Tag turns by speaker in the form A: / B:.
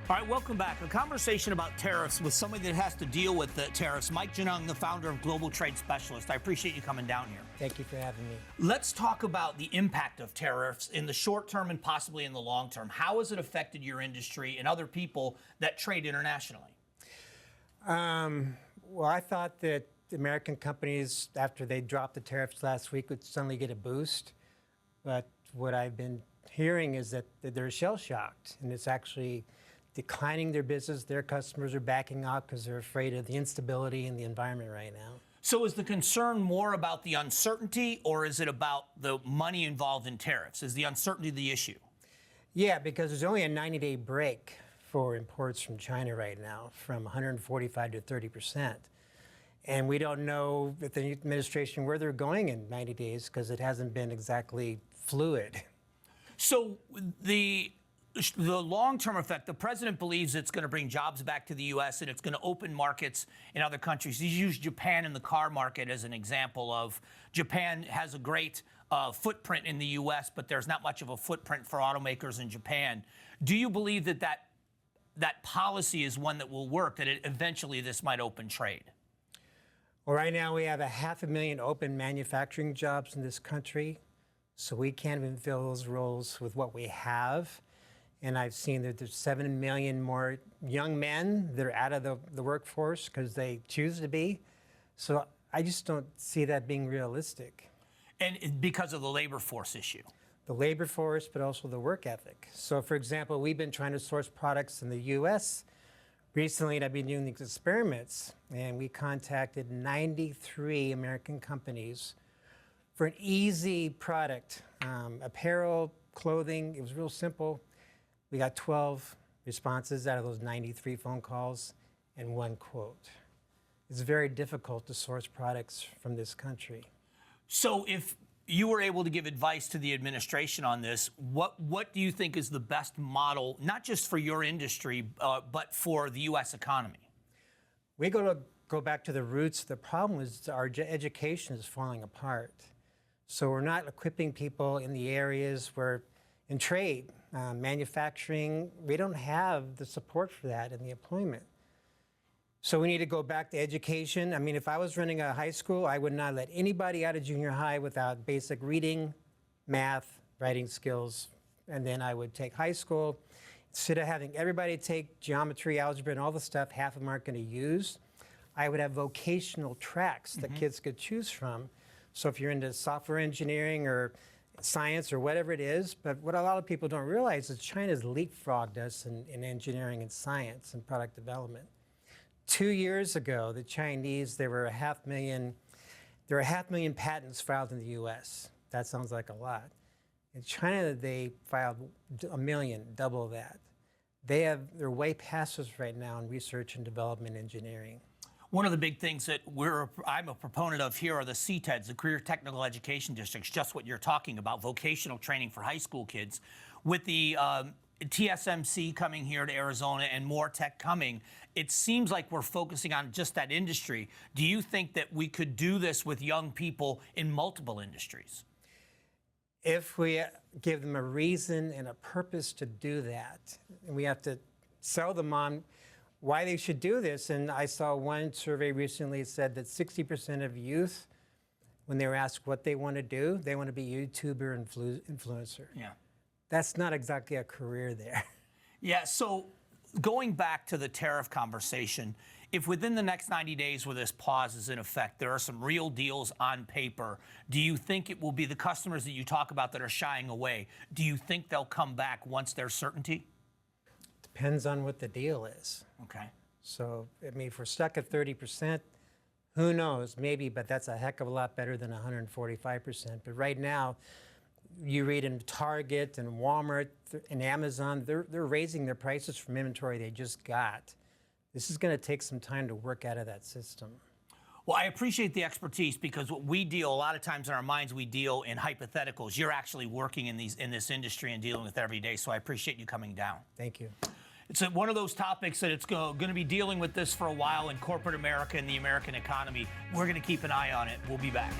A: All right, welcome back. A conversation about tariffs with somebody that has to deal with the tariffs. Mike Janung, the founder of Global Trade Specialist. I appreciate you coming down here.
B: Thank you for having me.
A: Let's talk about the impact of tariffs in the short term and possibly in the long term. How has it affected your industry and other people that trade internationally?
B: Well, I thought that American companies, after they dropped the tariffs last week, would suddenly get a boost. But what I've been hearing is that they're shell-shocked, and it's actually declining their business. Their customers are backing out because they're afraid of the instability in the environment right now.
A: So is the concern more about the uncertainty, or is it about the money involved in tariffs? Is the uncertainty the issue?
B: Yeah, because there's only a 90-day break for imports from China right now, from 145 to 30%. And we don't know with the administration where they're going in 90 days because it hasn't been exactly fluid.
A: So the long-term effect, the president believes it's going to bring jobs back to the U.S. and it's going to open markets in other countries. He's used Japan in the car market as an example of Japan has a great footprint in the U.S., but there's not much of a footprint for automakers in Japan. Do you believe that policy is one that will work, that eventually this might open trade?
B: Well, right now we have 500,000 open manufacturing jobs in this country, so we can't even fill those roles with what we have. And I've seen that there's 7 million more young men that are out of the workforce because they choose to be. So I just don't see that being realistic.
A: And because of the labor force issue?
B: The labor force, but also the work ethic. So, for example, we've been trying to source products in the U.S. recently, and I've been doing these experiments, and we contacted 93 American companies for an easy product, apparel, clothing. It was real simple. We got 12 responses out of those 93 phone calls and 1 quote. It's very difficult to source products from this country.
A: So if you were able to give advice to the administration on this, what do you think is the best model, not just for your industry, but for the U.S. economy?
B: We go back to the roots. The problem is our education is falling apart. So we're not equipping people in the areas where, in trade, manufacturing, we don't have the support for that in the employment. So we need to go back to education. I mean, if I was running a high school, I would not let anybody out of junior high without basic reading, math, writing skills. And then I would take high school. Instead of having everybody take geometry, algebra, and all the stuff half of them aren't going to use, I would have vocational tracks that kids could choose from. So if you're into software engineering or science or whatever it is, but what a lot of people don't realize is China's leapfrogged us in engineering and science and product development. 2 years ago, the Chinese, there were 500,000 patents filed in the U.S. That sounds like a lot. In China, they filed 1 million, double that. They're way past us right now in research and development engineering.
A: One of the big things that I'm a proponent of here are the CTEDs, the Career Technical Education Districts, just what you're talking about, vocational training for high school kids. With the TSMC coming here to Arizona and more tech coming, it seems like we're focusing on just that industry. Do you think that we could do this with young people in multiple industries?
B: If we give them a reason and a purpose to do that, and we have to sell them on why they should do this. And I saw one survey recently that said that 60% of youth, when they were asked what they want to do, they want to be YouTuber influencer.
A: Yeah.
B: That's not exactly a career there.
A: Yeah, so going back to the tariff conversation, if within the next 90 days where this pause is in effect, there are some real deals on paper, do you think it will be the customers that you talk about that are shying away? Do you think they'll come back once there's certainty?
B: Depends on what the deal is.
A: Okay.
B: So, I mean, if we're stuck at 30%, who knows? Maybe, but that's a heck of a lot better than 145%. But right now, you read in Target and Walmart and Amazon, they're raising their prices from inventory they just got. This is going to take some time to work out of that system.
A: Well, I appreciate the expertise because what we deal, a lot of times in our minds, we deal in hypotheticals. You're actually working in this industry and dealing with it every day, so I appreciate you coming down.
B: Thank you.
A: It's one of those topics that it's going to be dealing with this for a while in corporate America and the American economy. We're going to keep an eye on it. We'll be back.